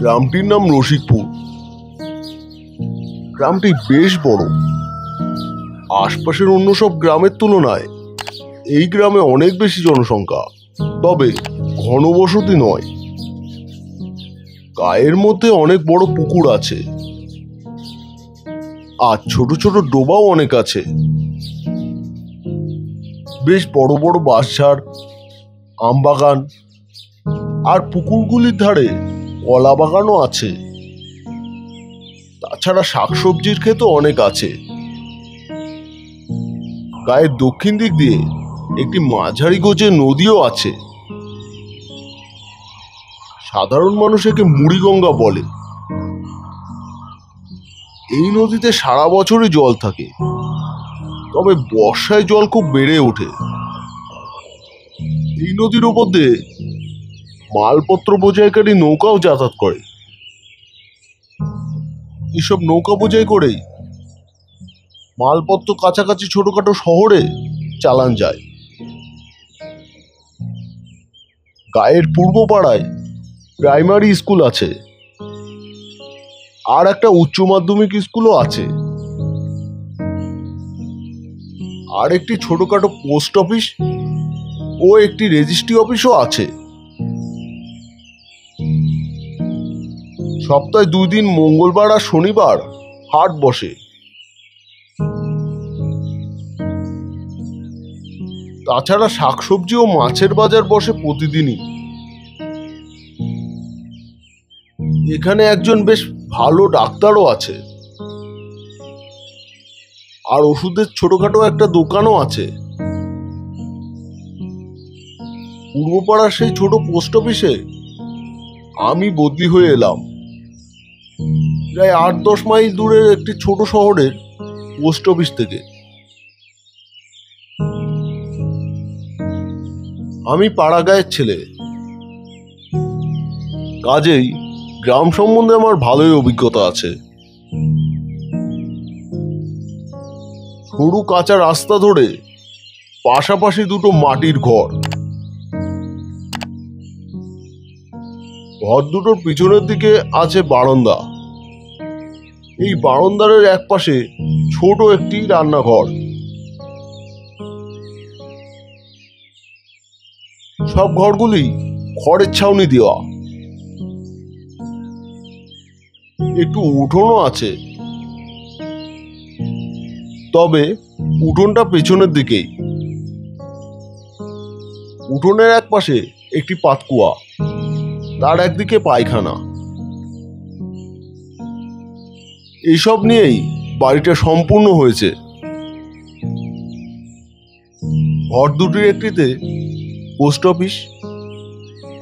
গ্রামটির নাম রসিকপুর। গ্রামটি বেশ বড়। আশপাশের অন্য সব গ্রামের তুলনায় এই গ্রামে অনেক বেশি জনসংখ্যা, তবে ঘনবসতি নয়। গায়ের মধ্যে অনেক বড় পুকুর আছে আর ছোট ছোট ডোবাও অনেক আছে। বেশ বড় বড় বাঁশঝাড়, আমবাগান আর পুকুরগুলির ধারে কলা বাগানও আছে। তাছাড়া শাকসবজির ক্ষেতও অনেক আছে। গায়ের দক্ষিণ দিক দিয়ে একটি মাঝারি গোছের নদীও আছে। সাধারণ মানুষ একে মুড়িগঙ্গা বলে। এই নদীতে সারা বছরই জল থাকে, তবে বর্ষায় জল খুব বেড়ে ওঠে। এই নদীর উপর দিয়ে মালপত্র বোঝাইকারী নৌকাও যাতায়াত করে। এসব নৌকা বোঝাই করেই মালপত্র কাছাকাছি ছোটখাটো শহরে চালান যায়। গায়ের পূর্ব পাড়ায় প্রাইমারি স্কুল আছে আর একটা উচ্চ মাধ্যমিক স্কুলও আছে, আর একটি ছোটখাটো পোস্ট অফিস ও একটি রেজিস্ট্রি অফিসও আছে। সপ্তাহে 2 দিন মঙ্গলবার আর শনিবার হাট বসে। তাছাড়া শাকসবজি ও মাছের বাজার বসে প্রতিদিনই। এখানে একজন বেশ ভালো ডাক্তারও আছে, আর ওষুধের ছোটখাটো একটা দোকানও আছে। পূর্বপাড়ার সেই ছোট পোস্ট অফিসে আমি বদলি হয়ে এলাম। প্রায় 8-10 মাইল দূরের একটি ছোট শহরের পোস্ট অফিস থেকে। আমি পাড়া গাঁয়ের ছেলে, কাজেই গ্রাম সম্বন্ধে আমার ভালোই অভিজ্ঞতা আছে। সরু কাঁচা রাস্তা ধরে পাশাপাশি দুটো মাটির ঘর। ঘর দুটোর পিছনের দিকে আছে বারান্দা। এই বারান্দার এক পাশে ছোট একটি রান্নাঘর। সব ঘরগুলি খড়ের ছাউনি দেওয়া। একটু উঠোনও আছে, তবে উঠোনটা পেছনের দিকেই। উঠোনের এক পাশে একটি পাতকুয়া, তার একদিকে পায়খানা। এইসব নিয়েই বাড়িটা সম্পূর্ণ হয়েছে। ঘর দুটির একটিতে পোস্ট অফিস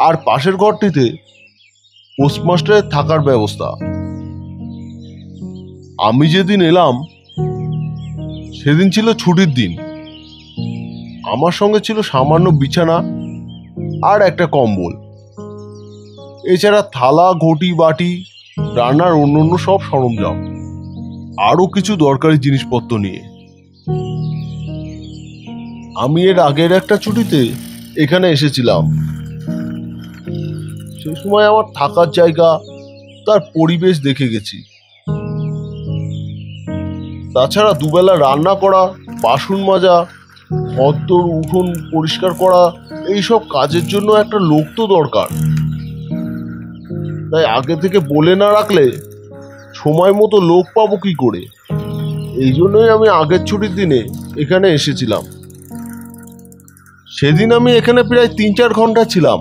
আর পাশের ঘরটিতে পোস্টমাস্টারের থাকার ব্যবস্থা। আমি যেদিন এলাম সেদিন ছিল ছুটির দিন। আমার সঙ্গে ছিল সামান্য বিছানা আর একটা কম্বল, এছাড়া থালা, ঘটি, বাটি, রান্নার অন্য সব সরঞ্জাম, আরো কিছু দরকারি জিনিসপত্র নিয়ে। আমি এর আগের একটা ছুটিতে এখানে এসেছিলাম। সে সময় আমার থাকার জায়গা, তার পরিবেশ দেখে গেছি। তাছাড়া দুবেলা রান্না করা, বাসন মাজা, ঘরদোর উঠোন পরিষ্কার করা, এইসব কাজের জন্য একটা লোক তো দরকার। তাই আগে থেকে বলে না রাখলে সময় মতো লোক পাবো কি করে? এই জন্যই আমি আগের ছুটির দিনে এখানে এসেছিলাম। সেদিন আমি এখানে প্রায় 3-4 ঘন্টা ছিলাম।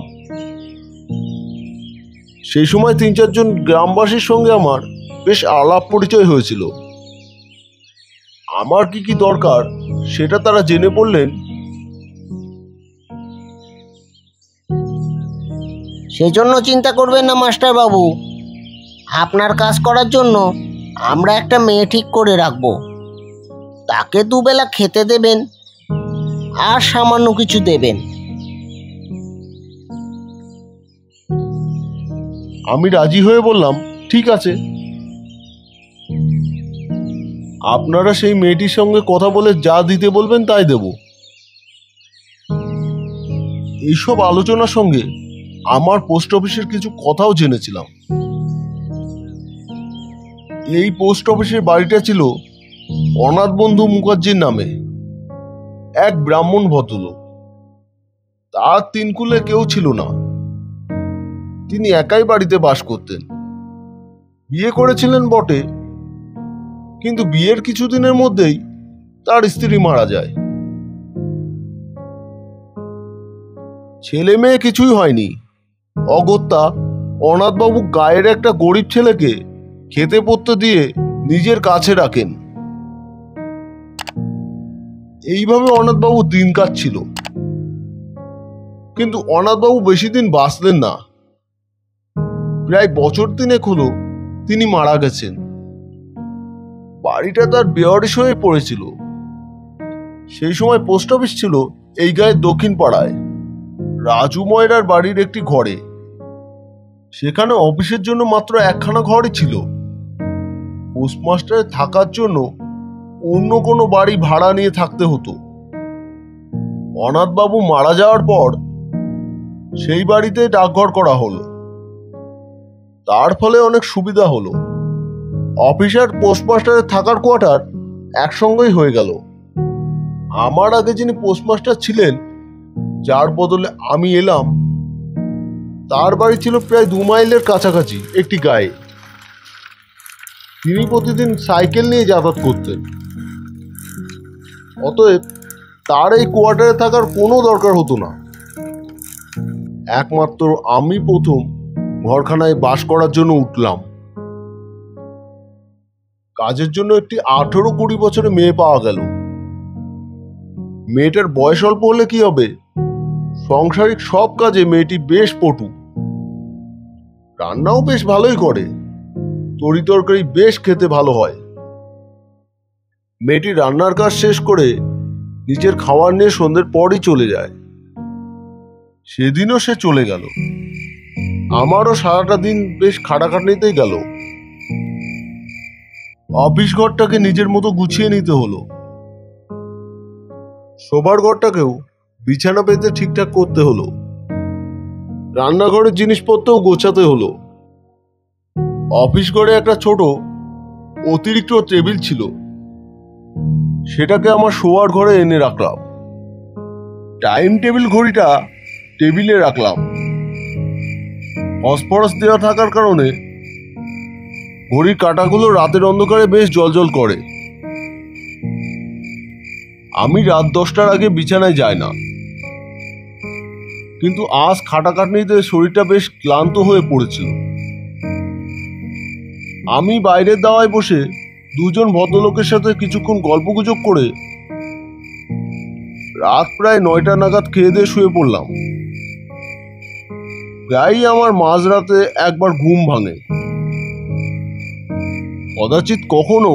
সেই সময় 3-4 জন গ্রামবাসীর সঙ্গে আমার বেশ আলাপ পরিচয় হয়েছিল। আমার কি কি দরকার সেটা তারা জেনে পড়লেন। সেজন্য চিন্তা করবেন না মাস্টার বাবু, আপনার কাজ করার জন্য আমরা একটা মেয়ে ঠিক করে রাখবো। তাকে দুবেলা খেতে দেবেন আর সামান্য কিছু দেবেন। আমি রাজি হয়ে বললাম, ঠিক আছে। আপনারা সেই মেয়েটির সঙ্গে কথা বলে যা দিতে বলবেন তাই দেব। এইসব আলোচনার সঙ্গে আমার পোস্ট অফিসের কিছু কথাও জেনেছিলাম। এই পোস্ট অফিসের বাড়িটা ছিল অনাথ বন্ধু মুখার্জির নামে, এক ব্রাহ্মণ ভদ্রলোক। তার তিন কুলে কেউ ছিল না, তিনি একাই বাড়িতে বাস করতেন। বিয়ে করেছিলেন বটে, কিন্তু বিয়ের কিছুদিনের মধ্যেই তার স্ত্রী মারা যায়। ছেলে মেয়ে কিছুই হয়নি। অগত্যা অনাথবাবু গায়ের একটা গরিব ছেলেকে খেতে পড়তে দিয়ে নিজের কাছে রাখেন। এইভাবে অনাথবাবু দিন কাটছিল। কিন্তু অনাথবাবু বেশি দিন বাঁচলেন না। প্রায় বছর তিনেক হলো তিনি মারা গেছেন। বাড়িটা তার বেওয়ারিশ হয়ে পড়েছিল। সেই সময় পোস্ট অফিস ছিল এই গায়ের দক্ষিণ পাড়ায় রাজু ময়রার বাড়ির একটি ঘরে। সেখানে অফিসের জন্য মাত্র একখানা ঘরই ছিল। পোস্টমাস্টারের থাকার জন্য অন্য কোনো বাড়ি ভাড়া নিয়ে থাকতে হতো। অনাথবাবু মারা যাওয়ার পর সেই বাড়িতে ডাকঘর করা হলো। তার ফলে অনেক সুবিধা হলো। অফিস আর পোস্টমাস্টারের থাকার কোয়ার্টার একসঙ্গেই হয়ে গেল। আমার আগে যিনি পোস্টমাস্টার ছিলেন, যার বদলে আমি এলাম, তার বাড়ি ছিল প্রায় 2 মাইলের কাছাকাছি একটি গায়ে। তিনি প্রতিদিন সাইকেল নিয়ে যাতায়াত করতেন। অতএব তার এই কোয়ার্টারে থাকার কোনো দরকার হতো না। একমাত্র আমি প্রথম ঘরখানায় বাস করার জন্য উঠলাম। কাজের জন্য একটি 18-20 বছরের মেয়ে পাওয়া গেল। মেয়েটার বয়স অল্প হলে কি হবে, সাংসারিক সব কাজে মেয়েটি বেশ পটু। রান্নাও বেশ ভালোই করে, তরিতরকারি বেশ খেতে ভালো হয়। মেয়েটি রান্নার কাজ শেষ করে নিজের খাবার নিয়ে সন্ধ্যের পরই চলে যায়। সেদিনও সে চলে গেল। আমারও সারাটা দিন বেশ খাটাখাটনিতেই গেল। অফিস ঘরটাকে নিজের মতো গুছিয়ে নিতে হলো। শোবার ঘরটাকেও বিছানা পেতে ঠিকঠাক করতে হলো। রান্নাঘরের জিনিসপত্রও গোছাতে হলো। অফিস ঘরে একটা ছোট অতিরিক্ত টেবিল ছিল, সেটাকে আমার শোয়ার ঘরে এনে রাখলাম। টাইম টেবিল ঘড়িটা টেবিলে রাখলাম। ফসফরাস দেওয়া থাকার কারণে ঘড়ির কাঁটাগুলো রাতের অন্ধকারে বেশ জ্বলজ্বল করে। আমি রাত 10টার আগে বিছানায় যাই না, কিন্তু আজ খাটাখাটনিতে শরীরটা বেশ ক্লান্ত হয়ে পড়েছিল। আমি বাইরের দাওয়ায় বসে দুজন ভদ্রলোকের সাথে কিছুক্ষণ গল্পগুজব করে রাত প্রায় 9টা নাগাদ খেয়ে দিয়ে শুয়ে পড়লাম। প্রায়ই আমার মাঝরাতে একবার ঘুম ভাঙে। কদাচিৎ কখনো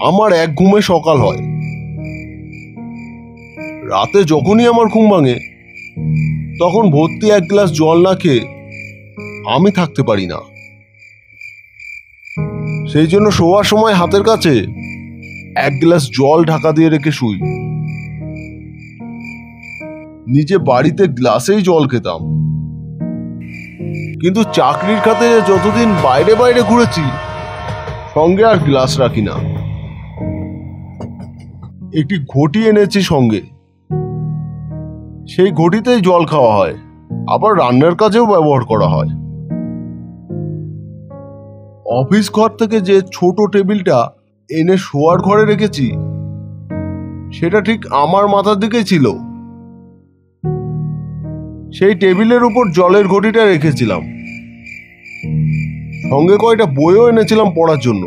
আমার এক ঘুমে সকাল হয়। রাতে যখনই আমার ঘুম ভাঙে, তখন ভর্তি 1 গ্লাস জল না খেয়ে আমি থাকতে পারি না। সেই জন্য শোয়ার সময় হাতের কাছে 1 গ্লাস জল ঢাকা দিয়ে রেখে শুই। নিজে বাড়িতে গ্লাসেই জল খেতাম, কিন্তু চাকরির খাতে যতদিন বাইরে বাইরে ঘুরেছি, সঙ্গে আর গ্লাস রাখি না। একটি ঘটি এনেছি সঙ্গে, সেই ঘটিতেই জল খাওয়া হয়, আবার রান্নার কাজেও ব্যবহার করা হয়। অফিস ঘর থেকে যে ছোট টেবিলটা এনে শোয়ার ঘরে রেখেছি, সেটা ঠিক আমার মাথার দিকেই ছিল। সেই টেবিলের উপর জলের ঘটিটা রেখেছিলাম। সঙ্গে কয়টা বইও এনেছিলাম পড়ার জন্য।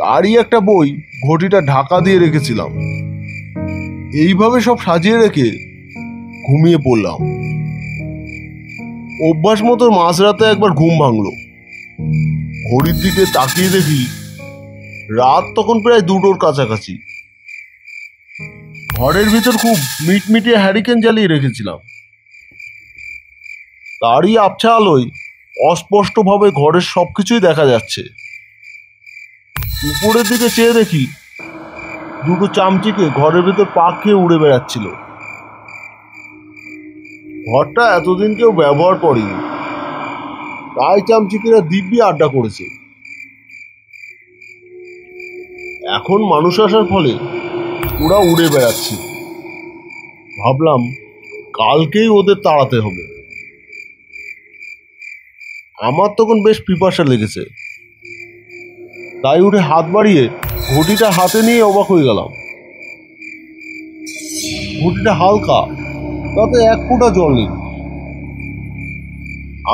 তারই একটা বই ঘটিটা ঢাকা দিয়ে রেখেছিলাম। এইভাবে সব সাজিয়ে রেখে ঘুমিয়ে পড়লাম। অভ্যাস মতো মাঝরাতে একবার ঘুম ভাঙলো। ঘড়ির দিকে তাকিয়ে দেখি রাত তখন প্রায় 2টোর কাছাকাছি। ঘরের ভিতর খুব মিটমিটিয়ে হ্যারিকেন জ্বালিয়ে রেখেছিলাম। তারই আবছা আলোয় অস্পষ্টভাবে ঘরের সবকিছুই দেখা যাচ্ছে। উপরের দিকে চেয়ে দেখি 2টো চামচিকে ঘরের ভিতর পাক খেয়ে উড়ে বেড়াচ্ছিল। ঘরটা এতদিন কেউ ব্যবহার করেনি, তাই চামচিকেরা দিব্যি আড্ডা করেছে। এখন মানুষ আসার ফলে ওরা উড়ে বেড়াচ্ছে। ভাবলাম কালকেই ওদের তাড়াতে হবে। আমার তখন বেশ পিপাসা লেগেছে, তাই উঠে হাত বাড়িয়ে ঘটিটা হাতে নিয়ে অবাক হয়ে গেলাম। ঘটিটা হালকা, তাতে এক ফোঁটা জল নেই।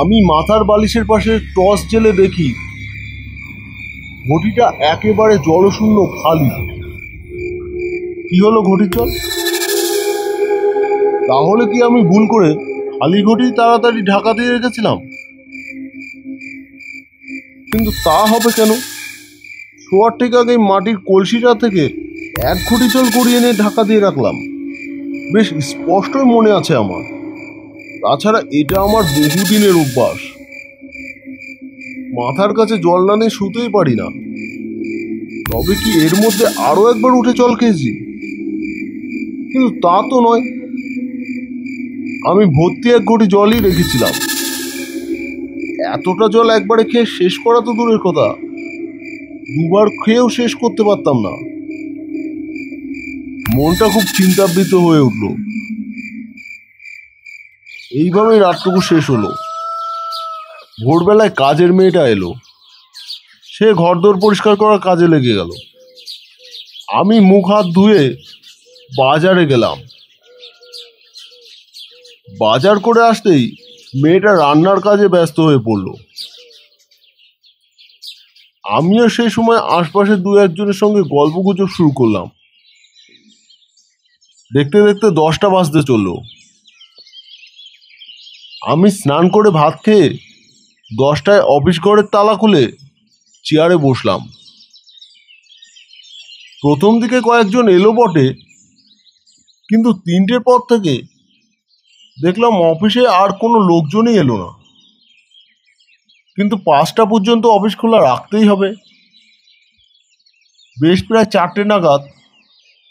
আমি মাথার বালিশের পাশে টর্চ জেলে দেখি ঘটিটা একেবারে জলশূন্য, খালি। কি হলো ঘটির জল? তাহলে কি আমি ভুল করে খালি ঘটি তাড়াতাড়ি ঢাকা দিয়ে রেখেছিলাম? কিন্তু তা হবে কেন? শোয়ার ঠিক আগে মাটির কলসিটা থেকে এক ঘটি জল গড়িয়ে এনে ঢাকা দিয়ে রাখলাম। বেশ স্পষ্টই মনে আছে আমার। তাছাড়া এটা আমার বহুদিনের অভ্যাস। মাথার কাছে জল না নিয়ে শুতেই পারি না। তবে কি এর মধ্যে আরো একবার উঠে জল খেয়েছি? কিন্তু তা তো নয়। আমি ভর্তি এক ঘটি জলই রেখেছিলাম। এতটা জল একবারে খেয়ে শেষ করা তো দূরের কথা, দুবার খেয়েও শেষ করতে পারতাম না। মনটা খুব চিন্তাবৃত হয়ে উঠল। এইভাবেই রাতটুকু শেষ হলো। ভোরবেলায় কাজের মেয়েটা এলো। সে ঘরদোর পরিষ্কার করার কাজে লেগে গেল। আমি মুখ হাত ধুয়ে বাজারে গেলাম। বাজার করে আসতেই মেয়েটা রান্নার কাজে ব্যস্ত হয়ে পড়ল। আমিও সেই সময় আশপাশের দু একজনের সঙ্গে গল্পগুজব শুরু করলাম। দেখতে দেখতে 10টা বাজতে চলল। আমি স্নান করে ভাত খেয়ে 10টায় অফিস ঘরের তালা খুলে চেয়ারে বসলাম। প্রথম দিকে কয়েকজন এলো বটে, কিন্তু 3টের পর থেকে দেখলাম অফিসে আর কোনো লোকজনই এলো না। কিন্তু 5টা পর্যন্ত অফিস খোলা রাখতেই হবে। বেশ প্রায় 4টে নাগাদ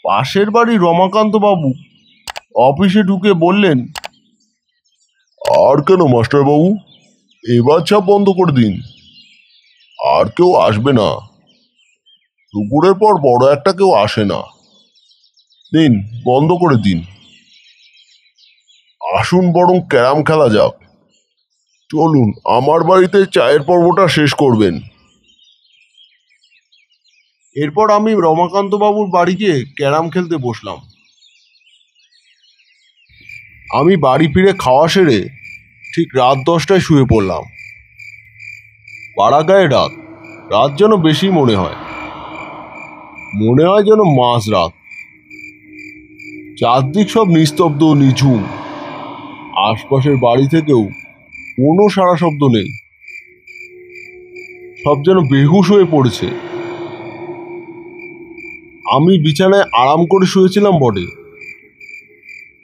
পাশের বাড়ি রমাকান্ত বাবু অফিসে ঢুকে বললেন, আর কেন মাস্টার বাবু, এবার ছাপ বন্ধ করে দিন। আর কেউ আসবে না। দুপুরের পর বড় একটা কেউ আসে না। দিন, বন্ধ করে দিন। আসুন বরং ক্যারাম খেলা যাক। চলুন, আমার বাড়িতে চায়ের পর্বটা শেষ করবেন। এরপর আমি রমাকান্ত বাবুর বাড়ি গিয়ে ক্যারাম খেলতে বসলাম। আমি বাড়ি ফিরে খাওয়া সেরে ঠিক রাত 10টায় শুয়ে পড়লাম। পাড়াগাঁয়ে রাত, রাত যেন বেশি মনে হয়। মনে হয় যেন মাঝ রাত। চারদিক সব নিস্তব্ধ, নিঝুম। আশপাশের বাড়ি থেকেও কোনো সাড়া শব্দ নেই। সব যেন বেহুশ হয়ে পড়েছে। আমি বিছানায় আরাম করে শুয়েছিলাম বটে,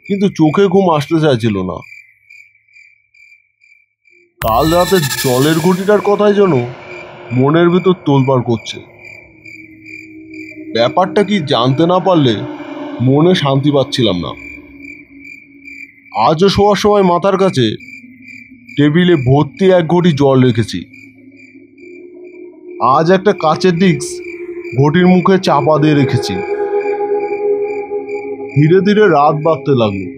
কিন্তু চোখে ঘুম আসতে চাইছিল না। কাল রাতে জলের ঘটিটার কথাই যেন মনের ভিতর তোলপাড় করছে। ব্যাপারটা কি জানতে না পারলে মনে শান্তি পাচ্ছিলাম না। আজও শোয়ার সময় মাথার কাছে টেবিলে ভর্তি এক ঘটি জল রেখেছি। আজ একটা কাচের ডিস্ক ঘটির মুখে চাপা দিয়ে রেখেছি। ধীরে ধীরে রাত বাড়তে লাগলো।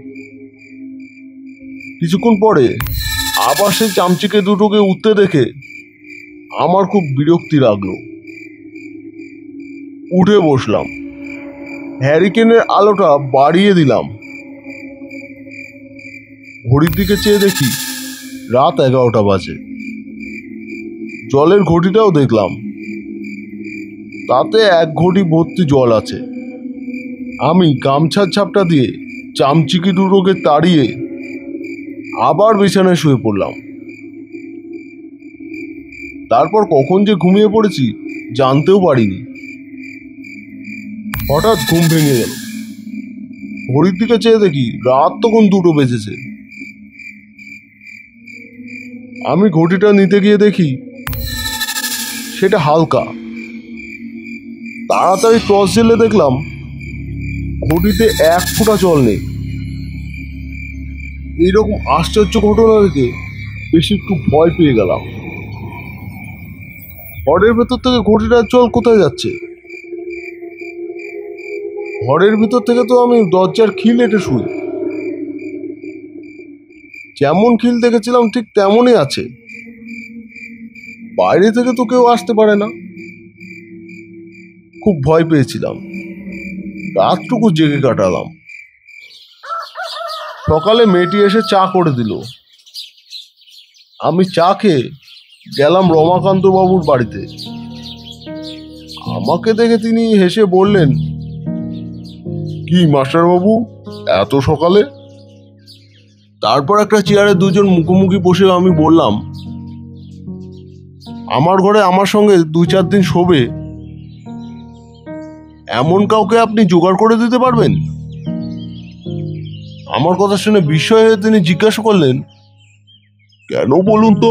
কিছুক্ষণ পরে আবার সেই চামচিকে দুটোকে উঠতে দেখে আমার খুব বিরক্তি লাগলো। উঠে বসলাম। হ্যারিকেনের আলোটা বাড়িয়ে দিলাম। ঘড়ির দিকে চেয়ে দেখি রাত 11টা বাজে। জলের ঘটিটাও দেখলাম, তাতে এক ঘটি ভর্তি জল আছে। আমি গামছার ঝাপটা দিয়ে চামচিকি দুটোকে তাড়িয়ে আবার বিছানায় শুয়ে পড়লাম। তারপর কখন যে ঘুমিয়ে পড়েছি জানতেও পারিনি। হঠাৎ ঘুম ভেঙে গেল। ঘড়ির দিকে চেয়ে দেখি রাত তখন 2টো বেজেছে। আমি ঘটিটা নিতে গিয়ে দেখি সেটা হালকা। তাড়াতাড়ি টর্চ জ্বেলে দেখলাম ঘটিতে এক ফোঁটা জল নেই। এইরকম আশ্চর্য ঘটনা দেখে বেশি একটু ভয় পেয়ে গেলাম। ঘরের ভেতর থেকে ঘটিটার জল কোথায় যাচ্ছে? ঘরের ভিতর থেকে তো আমি দরজার খিল এঁটে শুই। যেমন খিল দেখেছিলাম ঠিক তেমনই আছে। বাইরে থেকে তো কেউ আসতে পারে না। খুব ভয় পেয়েছিলাম, রাতটুকু জেগে কাটালাম। সকালে মেয়েটি এসে চা করে দিল। আমি চা খেয়ে গেলাম রমাকান্ত বাবুর বাড়িতে। আমাকে দেখে তিনি হেসে বললেন, কি মাস্টার বাবু, এত সকালে? তারপর একটা চেয়ারে দুজন মুখোমুখি বসে আমি বললাম, আমার ঘরে আমার সঙ্গে 2-4 দিন শোবে এমন কাউকে আপনি জোগাড় করে দিতে পারবেন? আমার কথা শুনে বিস্ময় হয়ে তিনি জিজ্ঞাসা করলেন, কেন বলুন তো,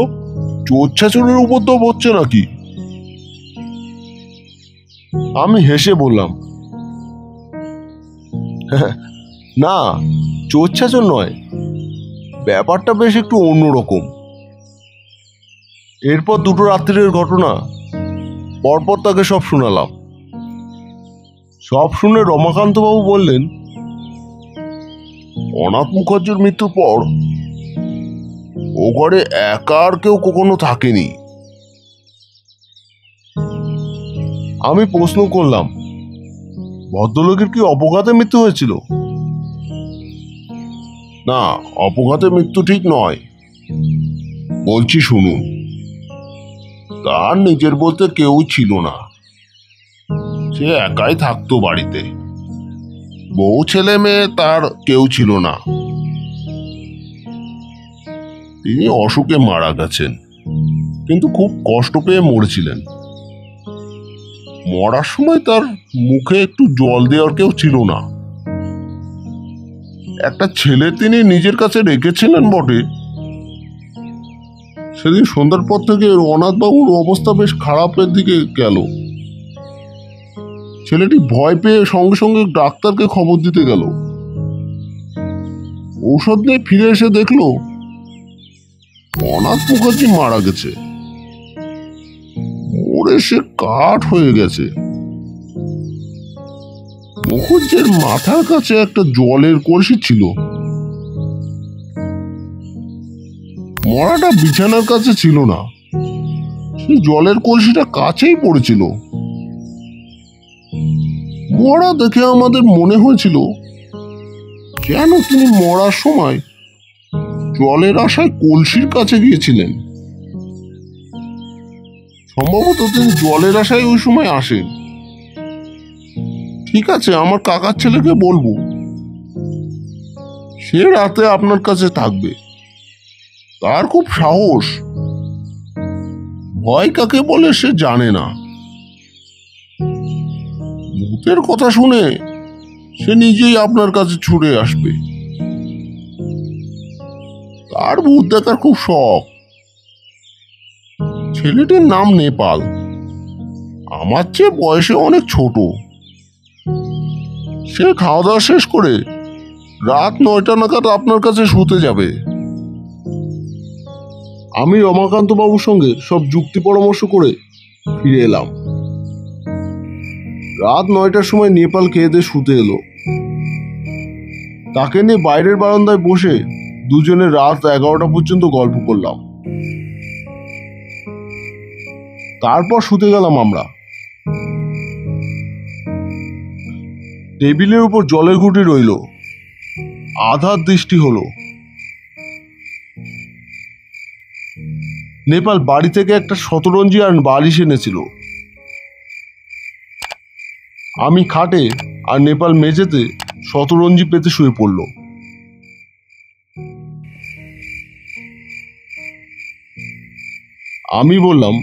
চোর ছাচুরের উপর তো হচ্ছে নাকি? আমি হেসে বললাম, না, চোর ছাচুর নয়, ব্যাপারটা বেশ একটু অন্যরকম। এরপর 2টো রাত্রির ঘটনা পরপর তাকে সব শোনালাম। সব শুনে রমাকান্ত বাবু বললেন, অনাথ মুখার্জির মৃত্যুর পর ও ঘরে একা আর কেউ কখনো থাকেনি। আমি প্রশ্ন করলাম, ভদ্রলোকের কি অপঘাতে মৃত্যু হয়েছিল? না, অপঘাতে মৃত্যু ঠিক নয়। বলছি শুনুন, তার নিজের বলতে কেউ ছিল না। সে একাই থাকতো বাড়িতে। বউ ছেলে মেয়ে তার কেউ ছিল না। তিনি অসুখে মারা গেছেন, কিন্তু খুব কষ্ট পেয়ে মরেছিলেন। মরার সময় তার মুখে একটু জল দেওয়ার কেউ ছিল না। একটা ছেলে তিনি নিজের কাছে রেখেছিলেন বটে। সেদিন সন্ধ্যার পর থেকে অনাথবাবুর অবস্থা বেশ খারাপের দিকে গেল। ছেলেটি ভয় পেয়ে সঙ্গে সঙ্গে ডাক্তারকে খবর দিতে গেল। ঔষধ নিয়ে ফিরে এসে দেখলো অনাথ মুখার্জি মারা গেছে। মরে সে কাঠ হয়ে গেছে। মুখার্জির মাথার কাছে একটা জলের কলসি ছিল। মরাটা বিছানার কাছে ছিল না, সেই জলের কলসিটা কাছেই পড়েছিল। মরা দেখে আমাদের মনে হয়েছিল যেন তিনি মরার সময় জলের আশায় কলসির কাছে গিয়েছিলেন। সম্ভবত তিনি জলের আশায় ওই সময় আসেন। ঠিক আছে, আমার কাকার ছেলেকে বলবো, সে রাতে আপনার কাছে থাকবে। তার খুব সাহস, ভয় কাকে বলে সে জানে না। ভূতের কথা শুনে সে নিজেই আপনার কাছে ছুটে আসবে। তার ভূত দেখার খুব শখ। ছেলেটির নাম নেপাল। আমার চেয়ে বয়সে অনেক ছোট। সে খাওয়া দাওয়া শেষ করে রাত 9টা নাগাদ আপনার কাছে শুতে যাবে। আমি রমাকান্ত বাবুর সঙ্গে সব যুক্তি পরামর্শ করে ফিরে এলাম। রাত 9টার সময় নেপাল খেয়ে দিয়ে শুতে এলো। তাকে নিয়ে বাইরের বারান্দায় বসে দুজনে রাত 11টা পর্যন্ত গল্প করলাম। তারপর শুতে গেলাম আমরা। টেবিলের উপর জলের ঘুঁটি রইল। আধার দৃষ্টি হলো। নেপাল বাড়ি থেকে একটা শতরঞ্জি আর বালিশ এনেছিল। আমি খাটে আর নেপাল মেঝেতে শতরঞ্জি পেতে শুয়ে পড়ল। আমি বললাম,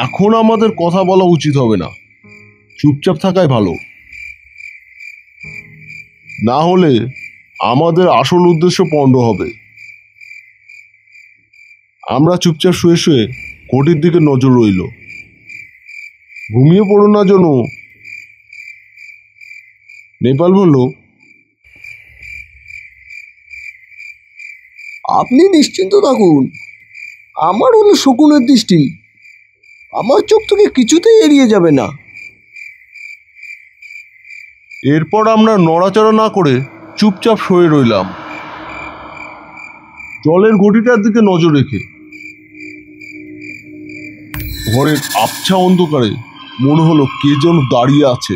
এখন আমাদের কথা বলা উচিত হবে না, চুপচাপ থাকাই ভালো। না হলে আমাদের আসল উদ্দেশ্য পণ্ড হবে। আমরা চুপচাপ শুয়ে শুয়ে ঘটির দিকে নজর রইল। ঘুমিয়ে পড়ো না যেন। নেপাল বলল, আপনি নিশ্চিন্ত থাকুন, আমার হলো শকুনের দৃষ্টি। আমার চোখ থেকে কিছুতেই এড়িয়ে যাবে না। এরপর আমরা নড়াচড়া না করে চুপচাপ শুয়ে রইলাম, জলের ঘটিটার দিকে নজর রেখে। ঘরের আবছা অন্ধকারে মনে হলো কে যেন দাঁড়িয়ে আছে,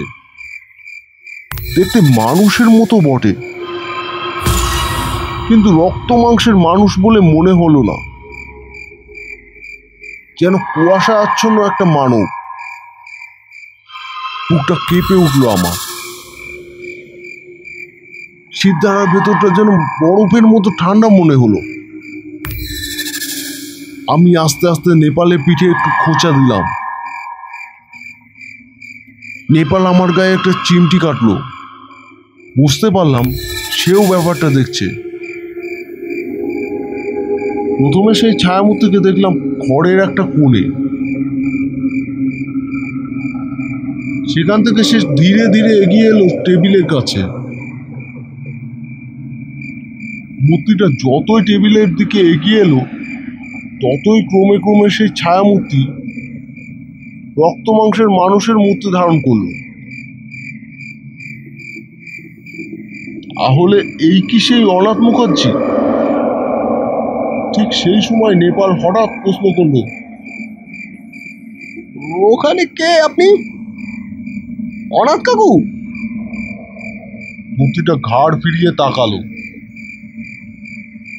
দেখতে মানুষের মতো বটে, কিন্তু রক্ত মাংসের মানুষ বলে মনে হলো না, যেন কুয়াশা আচ্ছন্ন একটা মানব। বুকটা কেঁপে উঠলো আমার, সিদ্ধারার ভেতরটা যেন বরফের মতো ঠান্ডা মনে হলো। আমি আস্তে আস্তে নেপালের পিঠে একটু খোঁচা দিলাম। নেপাল আমার গায়ে একটা চিমটি কাটলো। বুঝতে পারলাম সেও ব্যাপারটা দেখছে। প্রথমে সেই ছায়ামূর্তিকে দেখলাম ঘরের একটা কোণে, সেখান থেকে সে ধীরে ধীরে এগিয়ে এলো টেবিলের কাছে। মূর্তিটা যতই টেবিলের দিকে এগিয়ে এলো ততই ক্রমে ক্রমে সেই ছায়ামূর্তি রক্ত মাংসের মানুষের মূর্তি ধারণ করলো। তাহলে এই কি সেই অনাথ মুখার্জি? ঠিক সেই সময় নেপাল হঠাৎ প্রশ্ন করলো, ওখানে কে আপনি? অনাথ কাকু? মূর্তিটা ঘাড় ফিরিয়ে তাকালো,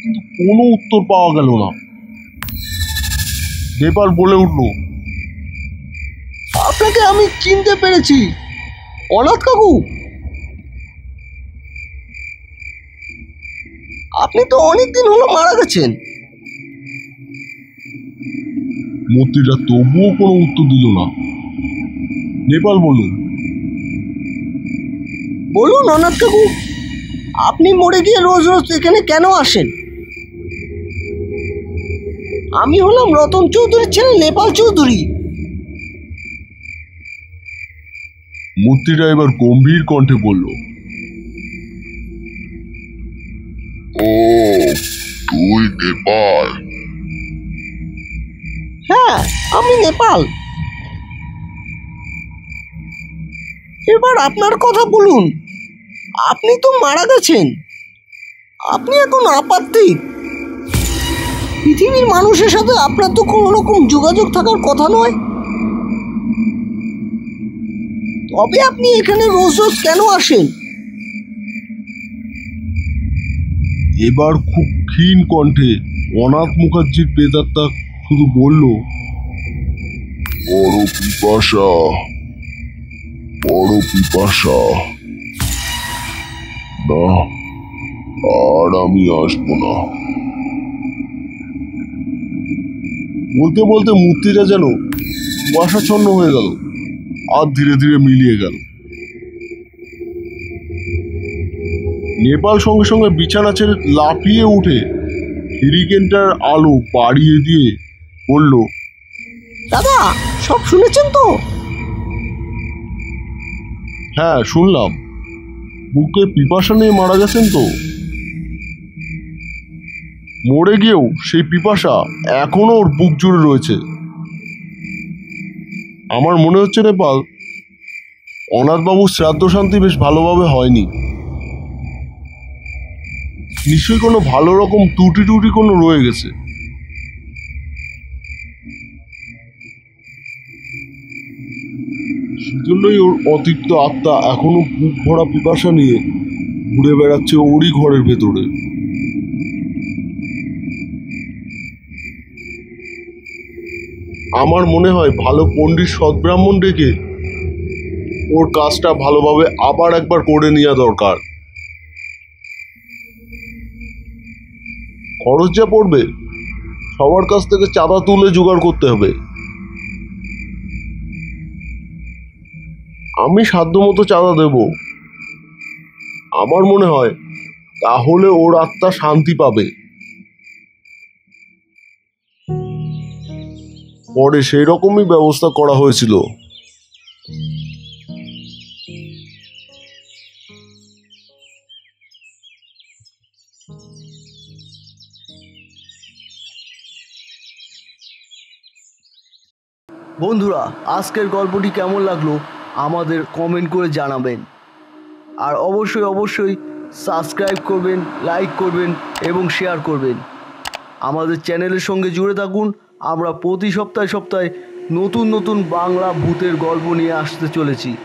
কিন্তু কোনো উত্তর পাওয়া গেল না। নেপাল বলে উঠল, আপনাকে আমি চিনতে পেরেছি, অনাথ কাকু। আপনি তো অনেকদিন হলো মারা গেছেন। মূর্তিটা তবুও কোনো উত্তর দিল না। নেপাল বলল, বলুন অনাথ কাকু, আপনি মরে গিয়ে রোজ রোজ এখানে কেন আসেন? আমি হলাম রতন চৌধুরীর ছেলে নেপাল চৌধুরী। মূর্তিটা এবার গম্ভীর কণ্ঠে বলল, ও তুই নেপাল? হ্যাঁ, আমি নেপাল। এবার আপনার কথা বলুন। আপনি তো মারা গেছেন, আপনি এখন আপাত্মিক। পৃথিবীর মানুষের সাথে আপনার তো কোনো রকম যোগাযোগ থাকার কথা নয়, তবে আপনি এখানে রোজ রোজ কেন আসেন? এবার খুব ক্ষীণ কণ্ঠে অনাথ মুখার্জির প্রেতাত্মা শুধু বলল, বড় পিপাসা, বড় পিপাসা, না আর আমি আসবো না। বলতে বলতে মূর্তিটা যেন কুয়াশাচ্ছন্ন হয়ে গেল আর ধীরে ধীরে মিলিয়ে গেল। নেপাল সঙ্গে সঙ্গে বিছানা ছেড়ে লাফিয়ে উঠে হেরিকেনটার আলো বাড়িয়ে দিয়ে বলল, দাদা, সব শুনেছেন তো? হ্যাঁ শুনলাম, বুকে পিপাসা নিয়ে মারা গেছেন তো। মরে গিয়েও সেই পিপাসা এখনো ওর বুক জুড়ে রয়েছে। আমার মনে হচ্ছে নেপাল, অনাথবাবুর শ্রাদ্ধ শান্তি বেশ ভালোভাবে হয়নি। নিশ্চয়ই কোনো ভালো রকম ত্রুটি কোনো রয়ে গেছে। সেজন্যই ওর অতৃপ্ত আত্মা এখনো বুক ভরা পিপাসা নিয়ে ঘুরে বেড়াচ্ছে ওরই ঘরের ভেতরে। আমার মনে হয় ভালো পণ্ডিত সদ্ব্রাহ্মণ ডেকে ওর কাজটা ভালোভাবে আবার একবার করে নেওয়া দরকার। খরচ যা পড়বে সবার কাছ থেকে চাঁদা তুলে জোগাড় করতে হবে। আমি সাধ্যমতো চাঁদা দেব। আমার মনে হয় তাহলে ওর আত্মা শান্তি পাবে। পরে সেই রকমই ব্যবস্থা করা হয়েছিল। বন্ধুরা, আজকের গল্পটি কেমন লাগলো আমাদের কমেন্ট করে জানাবেন। আর অবশ্যই অবশ্যই সাবস্ক্রাইব করবেন, লাইক করবেন এবং শেয়ার করবেন। আমাদের চ্যানেলের সঙ্গে জুড়ে থাকুন। আমরা প্রতি সপ্তাহে নতুন নতুন বাংলা ভূতের গল্প নিয়ে আসতে চলেছি।